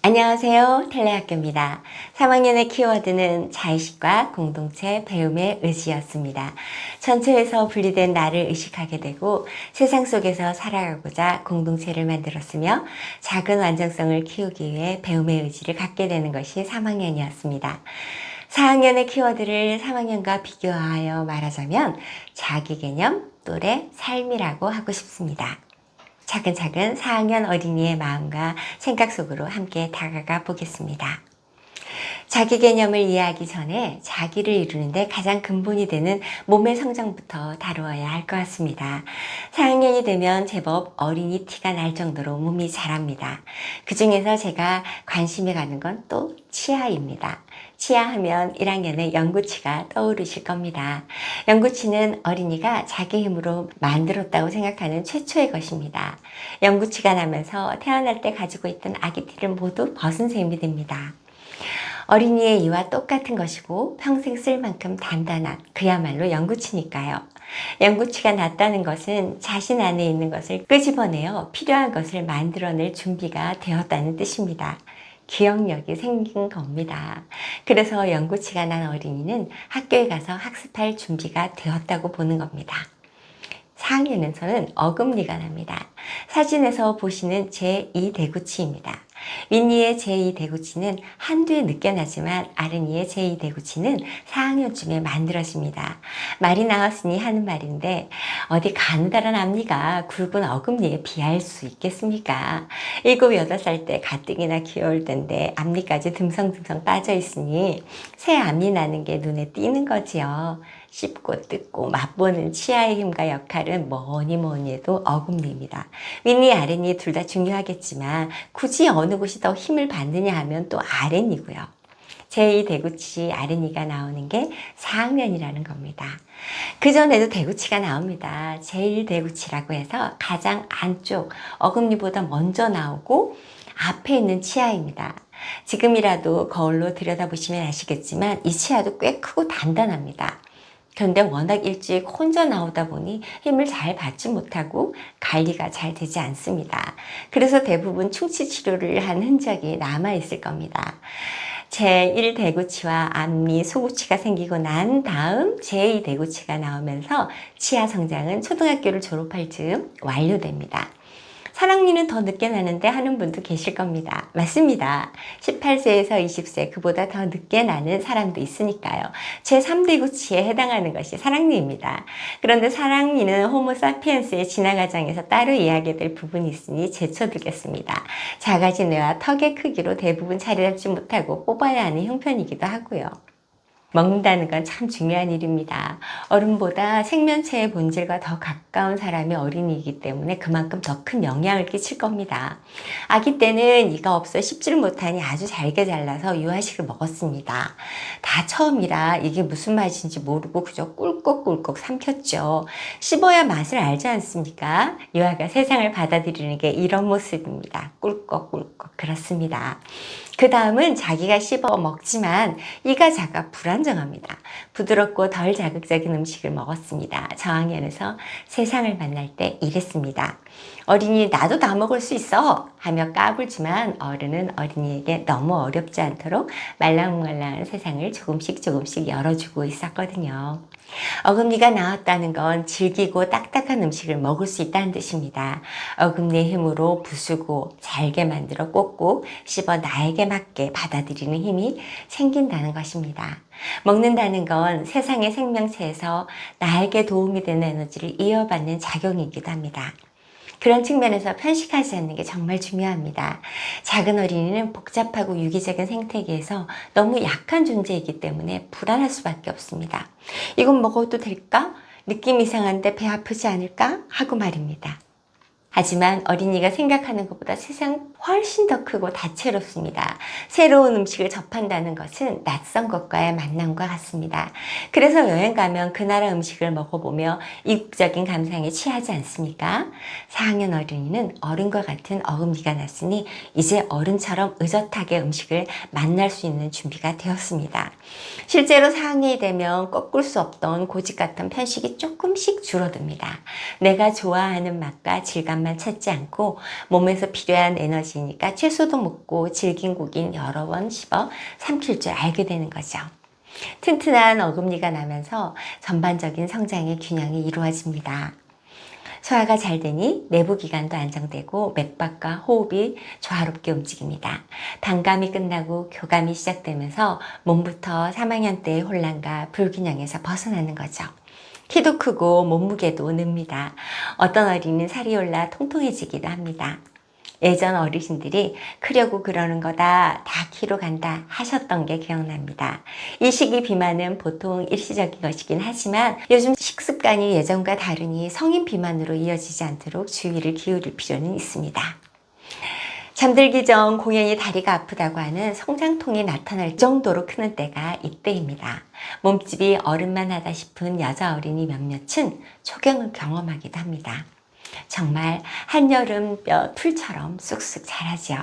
안녕하세요. 텔레학교입니다. 3학년의 키워드는 자의식과 공동체, 배움의 의지였습니다. 전체에서 분리된 나를 의식하게 되고 세상 속에서 살아가고자 공동체를 만들었으며 작은 완전성을 키우기 위해 배움의 의지를 갖게 되는 것이 3학년이었습니다. 4학년의 키워드를 3학년과 비교하여 말하자면 자기 개념, 또래, 삶이라고 하고 싶습니다. 차근차근 4학년 어린이의 마음과 생각 속으로 함께 다가가 보겠습니다. 자기 개념을 이해하기 전에 자기를 이루는데 가장 근본이 되는 몸의 성장부터 다루어야 할 것 같습니다. 4학년이 되면 제법 어린이 티가 날 정도로 몸이 자랍니다. 그 중에서 제가 관심이 가는 건 또 치아입니다. 치아하면 1학년의 영구치가 떠오르실 겁니다. 영구치는 어린이가 자기 힘으로 만들었다고 생각하는 최초의 것입니다. 영구치가 나면서 태어날 때 가지고 있던 아기 티를 모두 벗은 셈이 됩니다. 어린이의 이와 똑같은 것이고 평생 쓸 만큼 단단한 그야말로 영구치니까요. 영구치가 났다는 것은 자신 안에 있는 것을 끄집어내어 필요한 것을 만들어낼 준비가 되었다는 뜻입니다. 기억력이 생긴 겁니다. 그래서 영구치가 난 어린이는 학교에 가서 학습할 준비가 되었다고 보는 겁니다. 4학년에서는 어금니가 납니다. 사진에서 보시는 제2대구치입니다. 윗니의 제2대구치는 한두에 늦게 나지만 아랫니의 제2대구치는 4학년쯤에 만들어집니다. 말이 나왔으니 하는 말인데 어디 가느다란 앞니가 굵은 어금니에 비할 수 있겠습니까? 7, 8살 때 가뜩이나 귀여울 텐데 앞니까지 듬성듬성 빠져 있으니 새 앞니 나는 게 눈에 띄는 거지요. 씹고 뜯고 맛보는 치아의 힘과 역할은 뭐니 해도 어금니입니다. 윗니, 아랫니 둘 다 중요하겠지만 굳이 어느 곳이 더 힘을 받느냐 하면 또 아랫니고요. 제2대구치 아랫니가 나오는 게 4학년이라는 겁니다. 그전에도 대구치가 나옵니다. 제1대구치라고 해서 가장 안쪽 어금니보다 먼저 나오고 앞에 있는 치아입니다. 지금이라도 거울로 들여다보시면 아시겠지만 이 치아도 꽤 크고 단단합니다. 그런데 워낙 일찍 혼자 나오다 보니 힘을 잘 받지 못하고 관리가 잘 되지 않습니다. 그래서 대부분 충치 치료를 한 흔적이 남아있을 겁니다. 제1대구치와 앞니, 소구치가 생기고 난 다음 제2대구치가 나오면서 치아 성장은 초등학교를 졸업할 즈음 완료됩니다. 사랑니는 더 늦게 나는데 하는 분도 계실 겁니다. 맞습니다. 18세에서 20세 그보다 더 늦게 나는 사람도 있으니까요. 제3대구치에 해당하는 것이 사랑니입니다. 그런데 사랑니는 호모사피엔스의 진화 과정에서 따로 이해하게 될 부분이 있으니 제쳐두겠습니다. 작아진 뇌와 턱의 크기로 대부분 자리 잡지 못하고 뽑아야 하는 형편이기도 하고요. 먹는다는 건 참 중요한 일입니다. 어른보다 생명체의 본질과 더 가까운 사람이 어린이이기 때문에 그만큼 더 큰 영향을 끼칠 겁니다. 아기 때는 이가 없어 씹지를 못하니 아주 잘게 잘라서 유아식을 먹었습니다. 다 처음이라 이게 무슨 맛인지 모르고 그저 꿀꺽꿀꺽 삼켰죠. 씹어야 맛을 알지 않습니까? 유아가 세상을 받아들이는 게 이런 모습입니다. 꿀꺽꿀꺽 그렇습니다. 그 다음은 자기가 씹어 먹지만 이가 작아 불안정합니다. 부드럽고 덜 자극적인 음식을 먹었습니다. 저학년에서 세상을 만날 때 이랬습니다. 어린이 나도 다 먹을 수 있어 하며 까불지만 어른은 어린이에게 너무 어렵지 않도록 말랑말랑한 세상을 조금씩 열어주고 있었거든요. 어금니가 나왔다는 건 질기고 딱딱한 음식을 먹을 수 있다는 뜻입니다. 어금니의 힘으로 부수고 잘게 만들어 꽂고 씹어 나에게 맞게 받아들이는 힘이 생긴다는 것입니다. 먹는다는 건 세상의 생명체에서 나에게 도움이 되는 에너지를 이어받는 작용이기도 합니다. 그런 측면에서 편식하지 않는 게 정말 중요합니다. 작은 어린이는 복잡하고 유기적인 생태계에서 너무 약한 존재이기 때문에 불안할 수밖에 없습니다. 이건 먹어도 될까? 느낌 이상한데 배 아프지 않을까? 하고 말입니다. 하지만 어린이가 생각하는 것보다 세상 훨씬 더 크고 다채롭습니다. 새로운 음식을 접한다는 것은 낯선 것과의 만남과 같습니다. 그래서 여행 가면 그 나라 음식을 먹어보며 이국적인 감상에 취하지 않습니까? 4학년 어린이는 어른과 같은 어금니가 났으니 이제 어른처럼 의젓하게 음식을 만날 수 있는 준비가 되었습니다. 실제로 4학년이 되면 꺾을 수 없던 고집 같은 편식이 조금씩 줄어듭니다. 내가 좋아하는 맛과 질감만 것만 찾지 않고 몸에서 필요한 에너지니까 채소도 먹고 질긴 고기는 여러 번 씹어 삼킬 줄 알게 되는 거죠. 튼튼한 어금니가 나면서 전반적인 성장의 균형이 이루어집니다. 소화가 잘 되니 내부기관도 안정되고 맥박과 호흡이 조화롭게 움직입니다. 반감이 끝나고 교감이 시작되면서 몸부터 3학년 때의 혼란과 불균형에서 벗어나는 거죠. 키도 크고 몸무게도 늡니다. 어떤 어린이는 살이 올라 통통해지기도 합니다. 예전 어르신들이 크려고 그러는 거다, 다 키로 간다 하셨던 게 기억납니다. 이 시기 비만은 보통 일시적인 것이긴 하지만 요즘 식습관이 예전과 다르니 성인 비만으로 이어지지 않도록 주의를 기울일 필요는 있습니다. 잠들기 전 공연히 다리가 아프다고 하는 성장통이 나타날 정도로 크는 때가 이때입니다. 몸집이 어른만 하다 싶은 여자 어린이 몇몇은 초경을 경험하기도 합니다. 정말 한여름 뼈 풀처럼 쑥쑥 자라죠.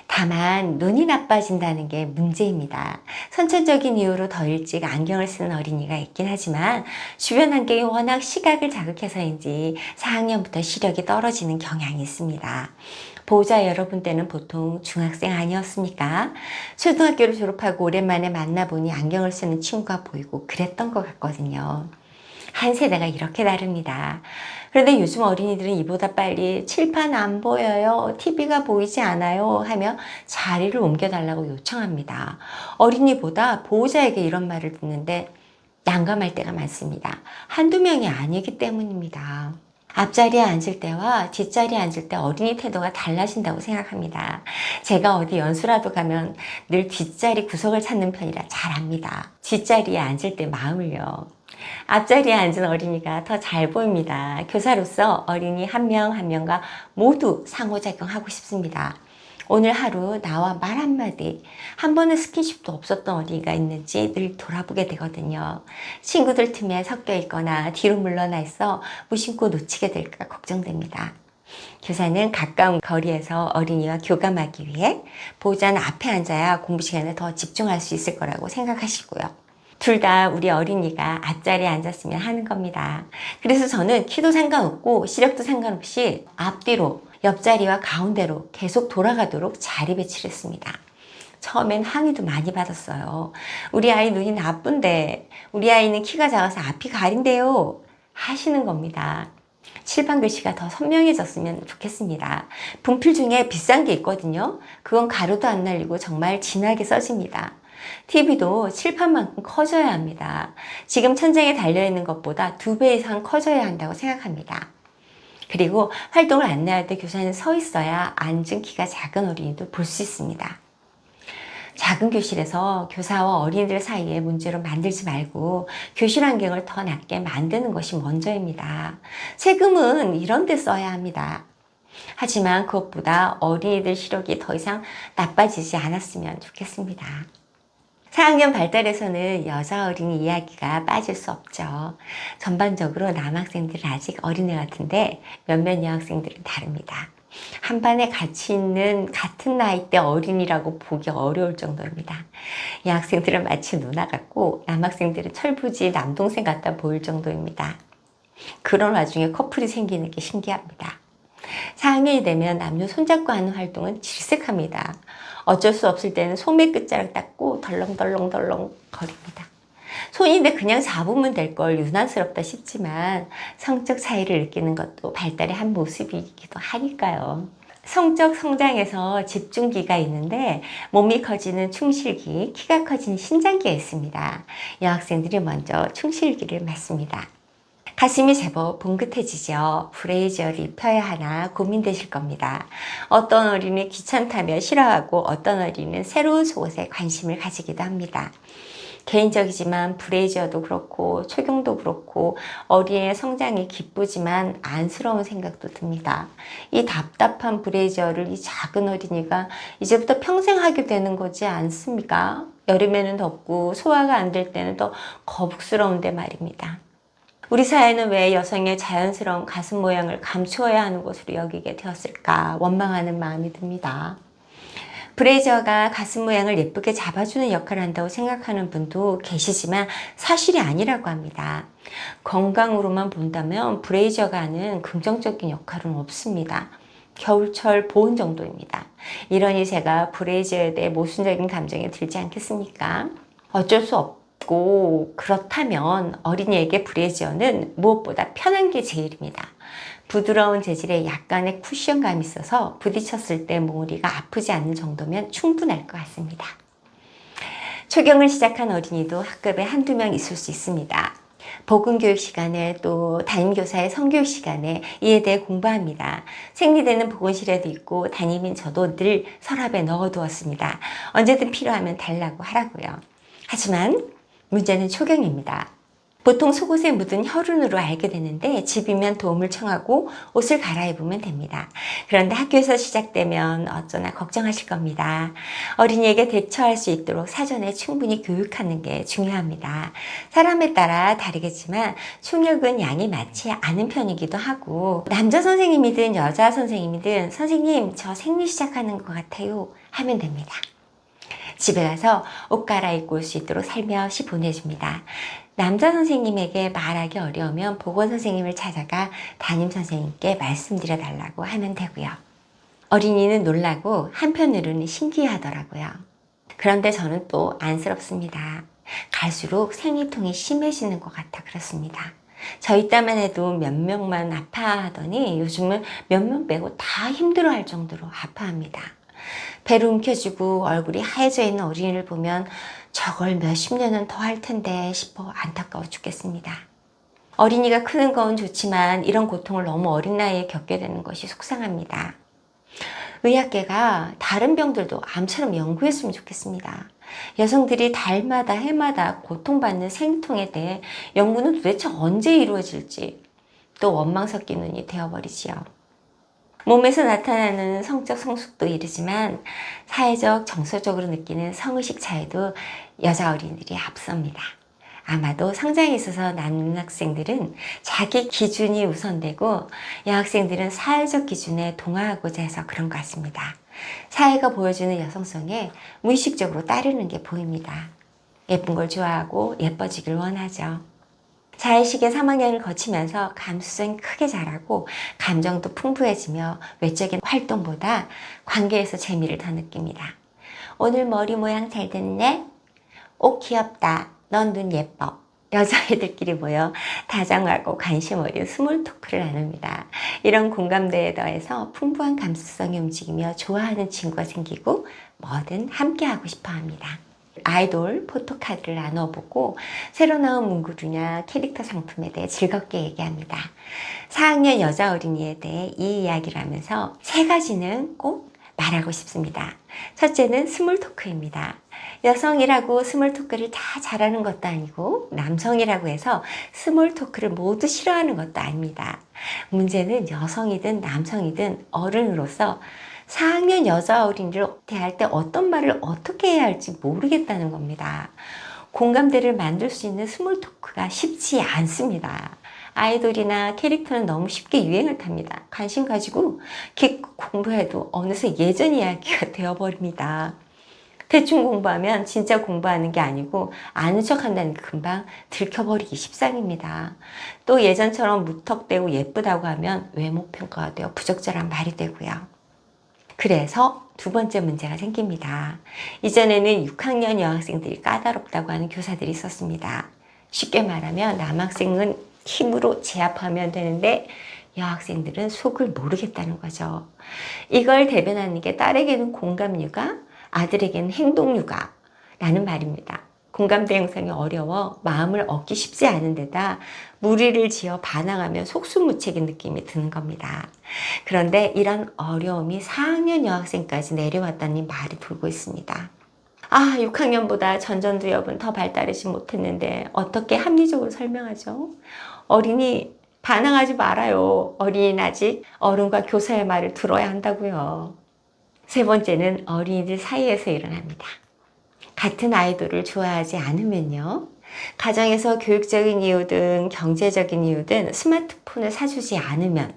다만 눈이 나빠진다는 게 문제입니다. 선천적인 이유로 더 일찍 안경을 쓰는 어린이가 있긴 하지만 주변 환경이 워낙 시각을 자극해서인지 4학년부터 시력이 떨어지는 경향이 있습니다. 보호자 여러분 때는 보통 중학생 아니었습니까? 초등학교를 졸업하고 오랜만에 만나보니 안경을 쓰는 친구가 보이고 그랬던 것 같거든요. 한 세대가 이렇게 다릅니다. 그런데 요즘 어린이들은 이보다 빨리 칠판 안 보여요, TV가 보이지 않아요 하며 자리를 옮겨달라고 요청합니다. 어린이보다 보호자에게 이런 말을 듣는데 난감할 때가 많습니다. 한두 명이 아니기 때문입니다. 앞자리에 앉을 때와 뒷자리에 앉을 때 어린이 태도가 달라진다고 생각합니다. 제가 어디 연수라도 가면 늘 뒷자리 구석을 찾는 편이라 잘 압니다. 뒷자리에 앉을 때 마음을요. 앞자리에 앉은 어린이가 더 잘 보입니다. 교사로서 어린이 한 명 한 명과 모두 상호작용하고 싶습니다. 오늘 하루 나와 말 한마디, 한 번의 스킨십도 없었던 어린이가 있는지 늘 돌아보게 되거든요. 친구들 틈에 섞여 있거나 뒤로 물러나 있어 무심코 놓치게 될까 걱정됩니다. 교사는 가까운 거리에서 어린이와 교감하기 위해 보호자는 앞에 앉아야 공부 시간에 더 집중할 수 있을 거라고 생각하시고요. 둘 다 우리 어린이가 앞자리에 앉았으면 하는 겁니다. 그래서 저는 키도 상관없고 시력도 상관없이 앞뒤로, 옆자리와 가운데로 계속 돌아가도록 자리 배치를 했습니다. 처음엔 항의도 많이 받았어요. 우리 아이 눈이 나쁜데, 우리 아이는 키가 작아서 앞이 가린대요 하시는 겁니다. 칠판 글씨가 더 선명해졌으면 좋겠습니다. 분필 중에 비싼 게 있거든요. 그건 가루도 안 날리고 정말 진하게 써집니다. TV도 칠판만큼 커져야 합니다. 지금 천장에 달려있는 것보다 2배 이상 커져야 한다고 생각합니다. 그리고 활동을 안내할 때 교사는 서 있어야 앉은 키가 작은 어린이도 볼 수 있습니다. 작은 교실에서 교사와 어린이들 사이에 문제로 만들지 말고 교실 환경을 더 낫게 만드는 것이 먼저입니다. 세금은 이런 데 써야 합니다. 하지만 그것보다 어린이들 시력이 더 이상 나빠지지 않았으면 좋겠습니다. 4학년 발달에서는 여자 어린이 이야기가 빠질 수 없죠. 전반적으로 남학생들은 아직 어린애 같은데 몇몇 여학생들은 다릅니다. 한 반에 같이 있는 같은 나이대 어린이라고 보기 어려울 정도입니다. 여학생들은 마치 누나 같고 남학생들은 철부지 남동생 같아 보일 정도입니다. 그런 와중에 커플이 생기는 게 신기합니다. 4학년이 되면 남녀 손잡고 하는 활동은 질색합니다. 어쩔 수 없을 때는 소매 끝자락 닦고 덜렁덜렁덜렁 거립니다. 손인데 그냥 잡으면 될 걸 유난스럽다 싶지만 성적 차이를 느끼는 것도 발달의 한 모습이기도 하니까요. 성적 성장에서 집중기가 있는데 몸이 커지는 충실기, 키가 커지는 신장기가 있습니다. 여학생들이 먼저 충실기를 맞습니다. 가슴이 제법 봉긋해지죠. 브레이저를 입혀야 하나 고민되실 겁니다. 어떤 어린이는 귀찮다며 싫어하고 어떤 어린이는 새로운 속옷에 관심을 가지기도 합니다. 개인적이지만 브레이저도 그렇고 초경도 그렇고 어린이의 성장이 기쁘지만 안쓰러운 생각도 듭니다. 이 답답한 브레이저를 이 작은 어린이가 이제부터 평생 하게 되는 거지 않습니까? 여름에는 덥고 소화가 안 될 때는 더 거북스러운데 말입니다. 우리 사회는 왜 여성의 자연스러운 가슴 모양을 감추어야 하는 것으로 여기게 되었을까 원망하는 마음이 듭니다. 브레이저가 가슴 모양을 예쁘게 잡아주는 역할을 한다고 생각하는 분도 계시지만 사실이 아니라고 합니다. 건강으로만 본다면 브레이저가 하는 긍정적인 역할은 없습니다. 겨울철 보온 정도입니다. 이러니 제가 브레이저에 대해 모순적인 감정이 들지 않겠습니까? 어쩔 수 없고 그렇다면 어린이에게 브레이저는 무엇보다 편한 게 제일입니다. 부드러운 재질에 약간의 쿠션감이 있어서 부딪혔을 때 몽우리가 아프지 않는 정도면 충분할 것 같습니다. 초경을 시작한 어린이도 학급에 한두 명 있을 수 있습니다. 복음교육 시간에 또 담임교사의 성교육 시간에 이에 대해 공부합니다. 생리대는 보건실에도 있고 담임인 저도 늘 서랍에 넣어두었습니다. 언제든 필요하면 달라고 하라고요. 하지만 문제는 초경입니다. 보통 속옷에 묻은 혈흔으로 알게 되는데 집이면 도움을 청하고 옷을 갈아입으면 됩니다. 그런데 학교에서 시작되면 어쩌나 걱정하실 겁니다. 어린이에게 대처할 수 있도록 사전에 충분히 교육하는 게 중요합니다. 사람에 따라 다르겠지만 총력은 양이 많지 않은 편이기도 하고 남자 선생님이든 여자 선생님이든 선생님 저 생리 시작하는 것 같아요 하면 됩니다. 집에 가서 옷 갈아입고 올 수 있도록 살며시 보내줍니다. 남자 선생님에게 말하기 어려우면 보건 선생님을 찾아가 담임 선생님께 말씀드려 달라고 하면 되고요. 어린이는 놀라고 한편으로는 신기하더라고요. 그런데 저는 또 안쓰럽습니다. 갈수록 생리통이 심해지는 것 같아 그렇습니다. 저희 때만 해도 몇 명만 아파하더니 요즘은 몇 명 빼고 다 힘들어할 정도로 아파합니다. 배를 움켜쥐고 얼굴이 하얘져 있는 어린이를 보면 저걸 몇십 년은 더 할 텐데 싶어 안타까워 죽겠습니다. 어린이가 크는 건 좋지만 이런 고통을 너무 어린 나이에 겪게 되는 것이 속상합니다. 의학계가 다른 병들도 암처럼 연구했으면 좋겠습니다. 여성들이 달마다 해마다 고통받는 생리통에 대해 연구는 도대체 언제 이루어질지 또 원망 섞인 눈이 되어버리지요. 몸에서 나타나는 성적 성숙도 이르지만 사회적, 정서적으로 느끼는 성의식 차이도 여자 어린이들이 앞섭니다. 아마도 성장에 있어서 남학생들은 자기 기준이 우선되고 여학생들은 사회적 기준에 동화하고자 해서 그런 것 같습니다. 사회가 보여주는 여성성에 무의식적으로 따르는 게 보입니다. 예쁜 걸 좋아하고 예뻐지길 원하죠. 자의식의 3학년을 거치면서 감수성이 크게 자라고 감정도 풍부해지며 외적인 활동보다 관계에서 재미를 더 느낍니다. 오늘 머리 모양 잘 됐네? 옷 귀엽다. 넌 눈 예뻐. 여자애들끼리 모여 다정하고 관심 어린 스몰 토크를 나눕니다. 이런 공감대에 더해서 풍부한 감수성이 움직이며 좋아하는 친구가 생기고 뭐든 함께하고 싶어 합니다. 아이돌 포토카드를 나눠보고 새로 나온 문구류냐 캐릭터 상품에 대해 즐겁게 얘기합니다. 4학년 여자 어린이에 대해 이 이야기를 하면서 세 가지는 꼭 말하고 싶습니다. 첫째는 스몰 토크입니다. 여성이라고 스몰 토크를 다 잘하는 것도 아니고 남성이라고 해서 스몰 토크를 모두 싫어하는 것도 아닙니다. 문제는 여성이든 남성이든 어른으로서 4학년 여자 어린이를 대할 때 어떤 말을 어떻게 해야 할지 모르겠다는 겁니다. 공감대를 만들 수 있는 스몰 토크가 쉽지 않습니다. 아이돌이나 캐릭터는 너무 쉽게 유행을 탑니다. 관심 가지고 기껏 공부해도 어느새 예전 이야기가 되어버립니다. 대충 공부하면 진짜 공부하는 게 아니고 아는 척 한다는 게 금방 들켜버리기 십상입니다. 또 예전처럼 무턱대고 예쁘다고 하면 외모 평가가 되어 부적절한 말이 되고요. 그래서 두 번째 문제가 생깁니다. 이전에는 6학년 여학생들이 까다롭다고 하는 교사들이 있었습니다. 쉽게 말하면 남학생은 힘으로 제압하면 되는데 여학생들은 속을 모르겠다는 거죠. 이걸 대변하는 게 딸에게는 공감유가, 아들에게는 행동유가 라는 말입니다. 공감대 형성이 어려워 마음을 얻기 쉽지 않은 데다 무리를 지어 반항하면 속수무책인 느낌이 드는 겁니다. 그런데 이런 어려움이 4학년 여학생까지 내려왔다는 말이 돌고 있습니다. 아, 6학년보다 전전두엽은 더 발달하지 못했는데 어떻게 합리적으로 설명하죠? 어린이 반항하지 말아요. 어린이는 아직 어른과 교사의 말을 들어야 한다고요. 세 번째는 어린이들 사이에서 일어납니다. 같은 아이돌을 좋아하지 않으면요. 가정에서 교육적인 이유든 경제적인 이유든 스마트폰을 사주지 않으면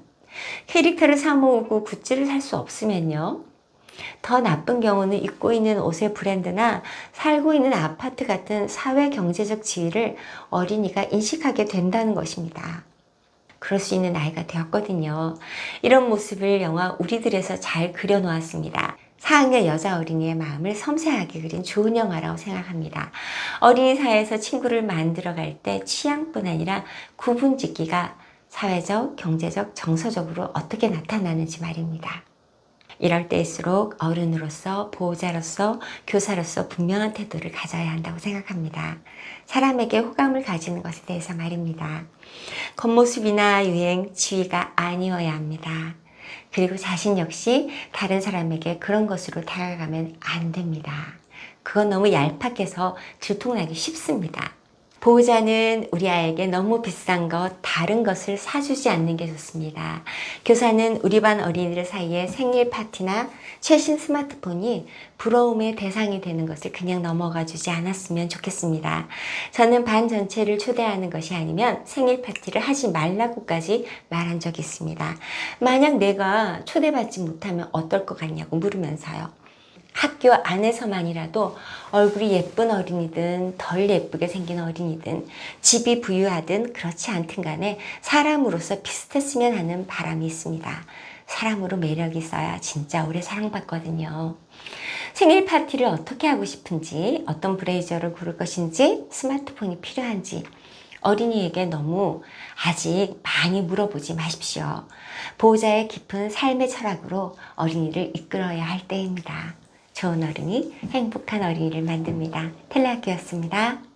캐릭터를 사 모으고 굿즈를 살 수 없으면요. 더 나쁜 경우는 입고 있는 옷의 브랜드나 살고 있는 아파트 같은 사회 경제적 지위를 어린이가 인식하게 된다는 것입니다. 그럴 수 있는 나이가 되었거든요. 이런 모습을 영화 우리들에서 잘 그려놓았습니다. 4학년 여자 어린이의 마음을 섬세하게 그린 좋은 영화라고 생각합니다. 어린이 사회에서 친구를 만들어갈 때 취향뿐 아니라 구분짓기가 사회적, 경제적, 정서적으로 어떻게 나타나는지 말입니다. 이럴 때일수록 어른으로서, 보호자로서, 교사로서 분명한 태도를 가져야 한다고 생각합니다. 사람에게 호감을 가지는 것에 대해서 말입니다. 겉모습이나 유행, 지위가 아니어야 합니다. 그리고 자신 역시 다른 사람에게 그런 것으로 다가가면 안 됩니다. 그건 너무 얄팍해서 들통나기 쉽습니다. 보호자는 우리 아이에게 너무 비싼 것, 다른 것을 사주지 않는 게 좋습니다. 교사는 우리 반 어린이들 사이에 생일 파티나 최신 스마트폰이 부러움의 대상이 되는 것을 그냥 넘어가 주지 않았으면 좋겠습니다. 저는 반 전체를 초대하는 것이 아니면 생일 파티를 하지 말라고까지 말한 적이 있습니다. 만약 내가 초대받지 못하면 어떨 것 같냐고 물으면서요. 학교 안에서만이라도 얼굴이 예쁜 어린이든 덜 예쁘게 생긴 어린이든 집이 부유하든 그렇지 않든 간에 사람으로서 비슷했으면 하는 바람이 있습니다. 사람으로 매력이 있어야 진짜 오래 사랑받거든요. 생일 파티를 어떻게 하고 싶은지, 어떤 브레이저를 고를 것인지, 스마트폰이 필요한지 어린이에게 너무 아직 많이 물어보지 마십시오. 보호자의 깊은 삶의 철학으로 어린이를 이끌어야 할 때입니다. 좋은 어린이, 행복한 어린이를 만듭니다. 텔레학교였습니다.